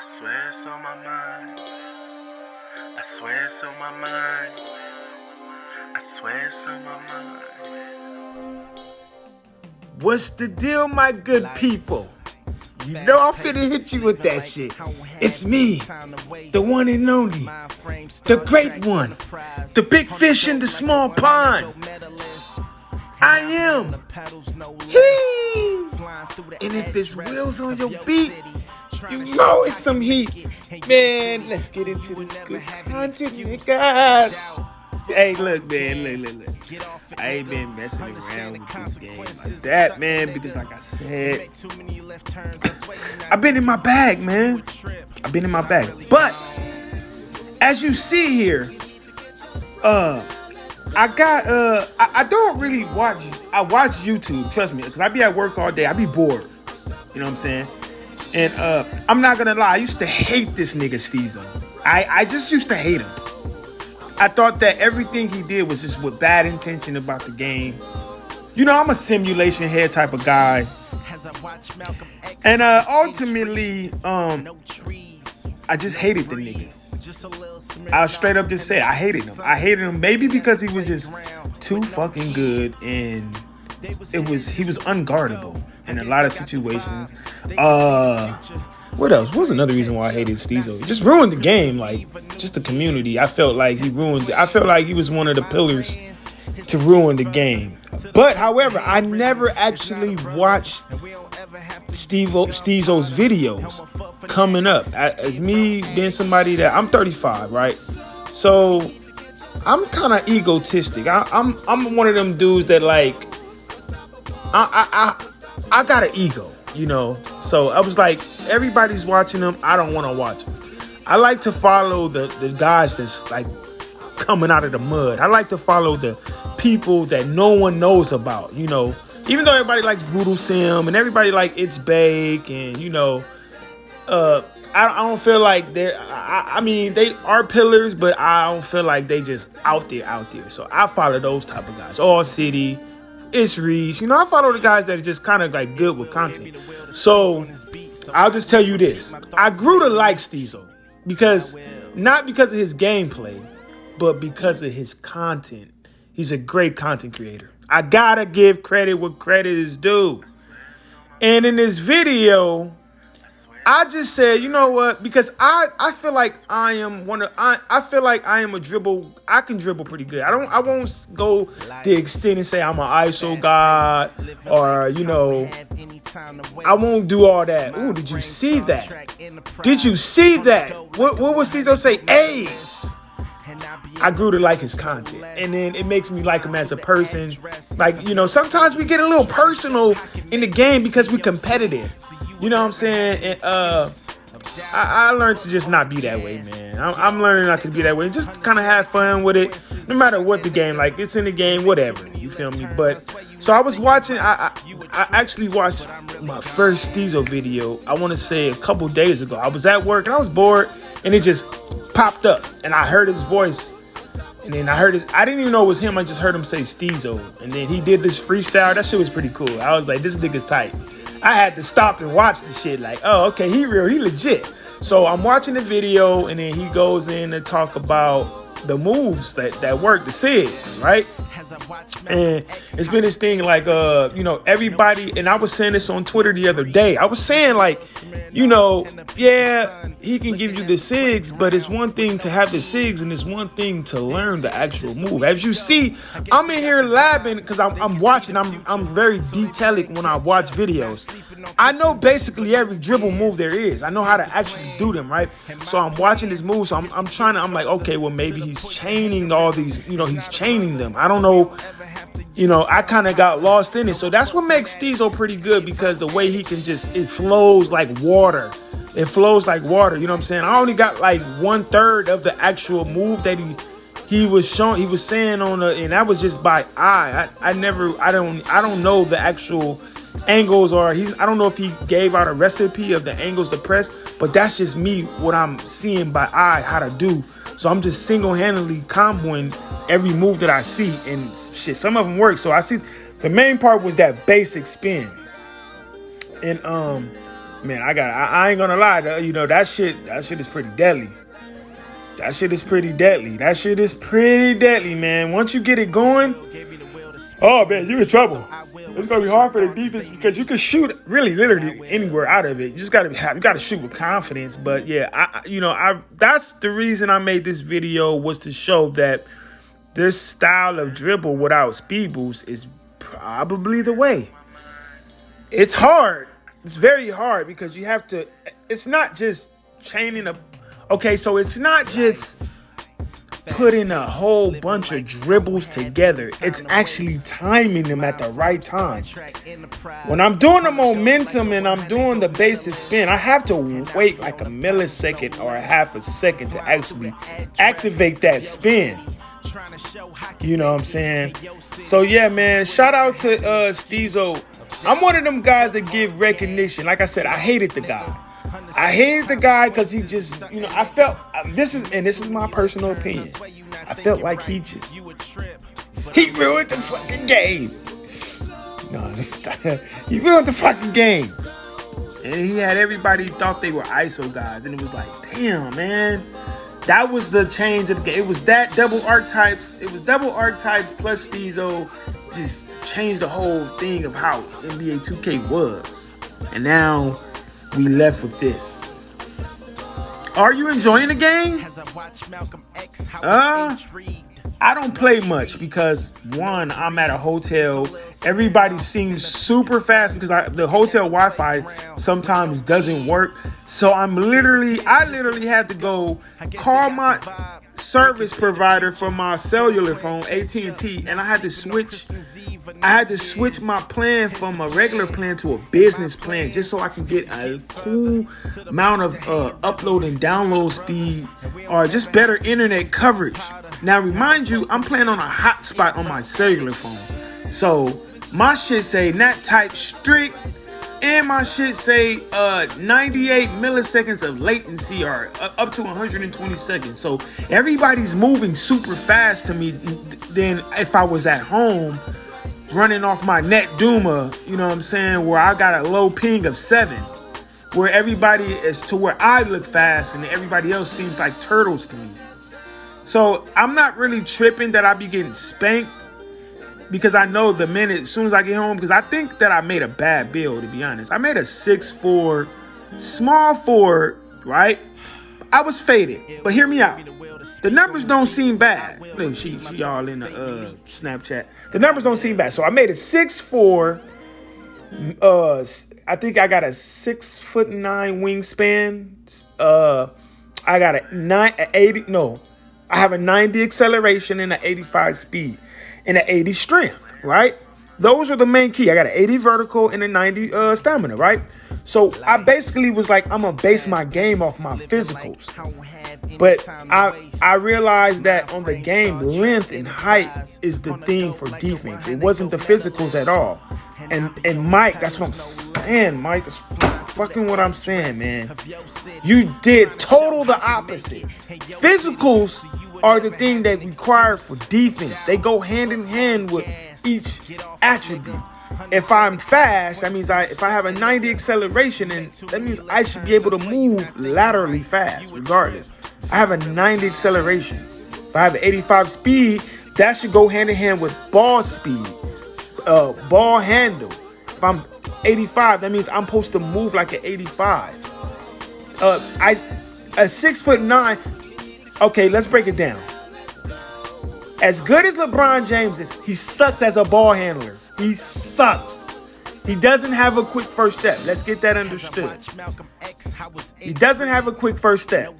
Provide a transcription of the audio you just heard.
I swear it's on my mind. I swear it's on my mind. I swear it's on my mind. What's the deal, my good people? You know I'm finna hit you with that shit. It's me, the one and only, the great one, the big fish in the small pond. I am. He. And if it's wheels on your beat, you know it's some heat. Man, let's get into this good content, nigga. Hey, look, man, look. I ain't been messing around with this game like that, man, because like I said, I've been in my bag, man. I've been in my bag. But as you see here, I don't really watch. I watch YouTube, trust me, because I be at work all day. I be bored. You know what I'm saying? And I'm not gonna lie, I used to hate this nigga Steezo. I just used to hate him. I thought that everything he did was just with bad intention about the game. You know, I'm a simulation head type of guy. And ultimately, I just hated the nigga. I'll straight up just say I hated him. I hated him maybe because he was just too fucking good and he was unguardable in a lot of situations. What else? What was another reason why I hated Steezo? He just ruined the game, like just the community. I felt like he was one of the pillars to ruin the game. But however, I never actually watched Steezo's videos coming up. As me being somebody that I'm 35, right? So I'm kind of egotistic. I'm one of them dudes that like I got an ego, you know. So I was like, everybody's watching them. I don't want to watch them. I like to follow the guys that's like coming out of the mud. I like to follow the people that no one knows about, you know. Even though everybody likes Brutal Sim and everybody like It's Bake and, you know, I don't feel like I mean, they are pillars, but I don't feel like they just out there. So I follow those type of guys. All City, It's Reese. You know, I follow the guys that are just kind of like good with content. So I'll just tell you this. I grew to like Steezo not because of his gameplay, but because of his content. He's a great content creator. I gotta give credit where credit is due. And in this video, I just said, you know what? Because I feel like I feel like I am a dribble. I can dribble pretty good. I won't go the extent and say I'm an ISO god or, you know, I won't do all that. Ooh, did you see that? Did you see that? What was Steezo say? AIDS. I grew to like his content, and then it makes me like him as a person. Like, you know, sometimes we get a little personal in the game because we're competitive. You know what I'm saying? And I learned to just not be that way, man. I'm learning not to be that way. Just kind of have fun with it, no matter what the game. Like, it's in the game, whatever. You feel me? But so I was watching. I actually watched my first Steezo video. I want to say a couple days ago. I was at work and I was bored, and it just popped up, and I heard his voice. And then I didn't even know it was him. I just heard him say Steezo. And then he did this freestyle. That shit was pretty cool. I was like, this nigga's tight. I had to stop and watch the shit. Like, oh, okay, he real. He legit. So I'm watching the video, and then he goes in to talk about the moves that work, the SIGs, right? And it's been this thing like, you know, everybody, and I was saying this on Twitter the other day. I was saying like, you know, yeah, he can give you the SIGs, but it's one thing to have the SIGs and it's one thing to learn the actual move. As you see, I'm in here labbing because I'm watching. I'm very detailed when I watch videos. I know basically every dribble move there is. I know how to actually do them, right? So I'm watching this move. So I'm like, okay, well, maybe he's chaining all these, you know, he's chaining them. I don't know. You know, I kind of got lost in it. So that's what makes Steezo pretty good, because the way he can it flows like water. It flows like water. You know what I'm saying? I only got like 1/3 of the actual move that he was showing. He was saying and that was just by eye. I don't know the actual angles, or I don't know if he gave out a recipe of the angles to press, but that's just me, what I'm seeing by eye how to do. So I'm just single-handedly comboing every move that I see, and shit, some of them work. So I see the main part was that basic spin. And Man, I ain't gonna lie, though, you know, that shit is pretty deadly. That shit is pretty deadly, man. Once you get it going, oh man, you're in trouble. It's gonna be hard for the defense because you can shoot really literally anywhere out of it. You just gotta shoot with confidence. But yeah, that's the reason I made this video, was to show that this style of dribble without speed boost is probably the way. It's hard. It's very hard because you have to, it's not just chaining a, okay, so it's not just putting a whole bunch of dribbles together. It's actually timing them at the right time. When I'm doing the momentum and I'm doing the basic spin, I have to wait like a millisecond or a half a second to actually activate that spin. You know what I'm saying? So yeah, man, shout out to Steezo. I'm one of them guys that give recognition. Like I said, I hated the guy. Because he just, I felt, this is my personal opinion, I felt like he ruined the fucking game. No, he ruined the fucking game. And he had everybody thought they were ISO guys. And it was like, damn, man. That was the change of the game. It was that double archetypes. It was double archetypes plus Steezo just changed the whole thing of how NBA 2K was. And now we left with this. Are you enjoying the game? I don't play much because, one, I'm at a hotel. Everybody seems super fast because the hotel Wi-Fi sometimes doesn't work. So I literally had to go call my service provider for my cellular phone, AT&T, and I had to switch my plan from a regular plan to a business plan just so I can get a cool amount of upload and download speed or just better internet coverage. Now, remind you, I'm playing on a hotspot on my cellular phone. So my shit say not type strict, and my shit say 98 milliseconds of latency or up to 120 seconds. So everybody's moving super fast to me than if I was at home running off my NetDuma, you know what I'm saying, where I got a low ping of 7, where everybody is to where I look fast and everybody else seems like turtles to me. So I'm not really tripping that I be getting spanked because I know the minute, as soon as I get home, because I think that I made a bad build, to be honest. I made a 6'4", small forward, right? I was faded, but hear me out. The numbers don't seem bad. Look, she all in the Snapchat. The numbers don't seem bad. So I made a 6'4". I think I got a 6'9" wingspan. I got I have a 90 acceleration and an 85 speed and an 80 strength, right? Those are the main key. I got an 80 vertical and a 90 stamina, right? So I basically was like, I'm gonna base my game off my physicals. But I realized that on the game, length and height is the thing for defense. It wasn't the physicals at all. And Mike, that's what I'm saying, Mike. That's fucking what I'm saying, man. You did total the opposite. Physicals are the thing that require for defense. They go hand in hand with each attribute. If I'm fast, that means if I have a 90 acceleration, and that means I should be able to move laterally fast, regardless. I have a 90 acceleration. If I have an 85 speed, that should go hand in hand with ball speed, ball handle. If I'm 85, that means I'm supposed to move like an 85. A 6'9". Okay, let's break it down. As good as LeBron James is, he sucks as a ball handler. He sucks. He doesn't have a quick first step. Let's get that understood. He doesn't have a quick first step.